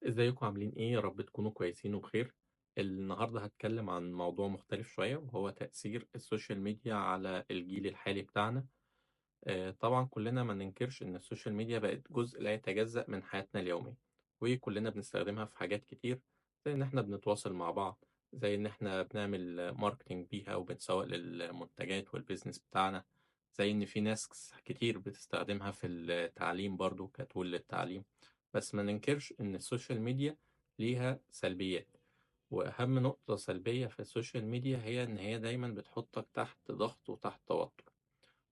ازيكم عاملين ايه؟ يا رب تكونوا كويسين وبخير. النهارده هتكلم عن موضوع مختلف شوية، وهو تأثير السوشيال ميديا على الجيل الحالي بتاعنا. طبعا كلنا ما ننكرش ان السوشيال ميديا بقت جزء لا يتجزأ من حياتنا اليومية، وكلنا بنستخدمها في حاجات كتير، زي ان احنا بنتواصل مع بعض، زي ان احنا بنعمل ماركتينج بيها وبنسوق للمنتجات والبيزنس بتاعنا، زي ان في ناس كتير بتستخدمها في التعليم برضو كتول للتعليم. بس ما ننكرش ان السوشيال ميديا ليها سلبيات، واهم نقطة سلبية في السوشيال ميديا هي ان هي دايما بتحطك تحت ضغط وتحت توتر.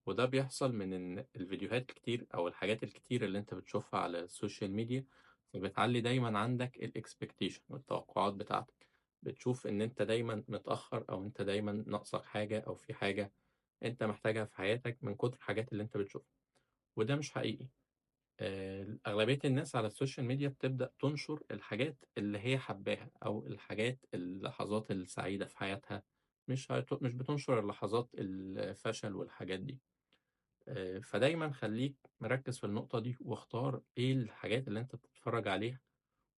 وده بيحصل من إن الفيديوهات الكتير أو الحاجات الكتير اللي أنت بتشوفها على السوشيال ميديا، فبتعلي دايما عندك الإكسبكتيشن والتوقعات بتاعتك. بتشوف إن أنت دايما متأخر، أو أنت دايما ناقصك حاجة، أو في حاجة أنت محتاجها في حياتك من كتر الحاجات اللي أنت بتشوفها. وده مش حقيقي. أغلبية الناس على السوشيال ميديا بتبدأ تنشر الحاجات اللي هي حباها، أو الحاجات اللحظات السعيدة في حياتها. مش بتنشر اللحظات الفشل والحاجات دي. فدايما خليك مركز في النقطة دي، واختار ايه الحاجات اللي انت بتتفرج عليها،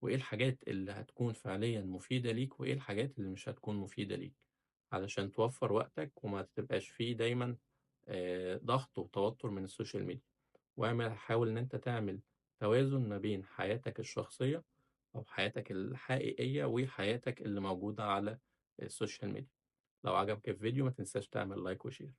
وايه الحاجات اللي هتكون فعليا مفيدة ليك، وايه الحاجات اللي مش هتكون مفيدة ليك، علشان توفر وقتك وما تبقاش فيه دايما ضغط وتوتر من السوشيال ميديا. حاول ان انت تعمل توازن ما بين حياتك الشخصية او حياتك الحقيقية وحياتك اللي موجودة على السوشيال ميديا. لو عجبك الفيديو ما تنساش تعمل لايك وشير.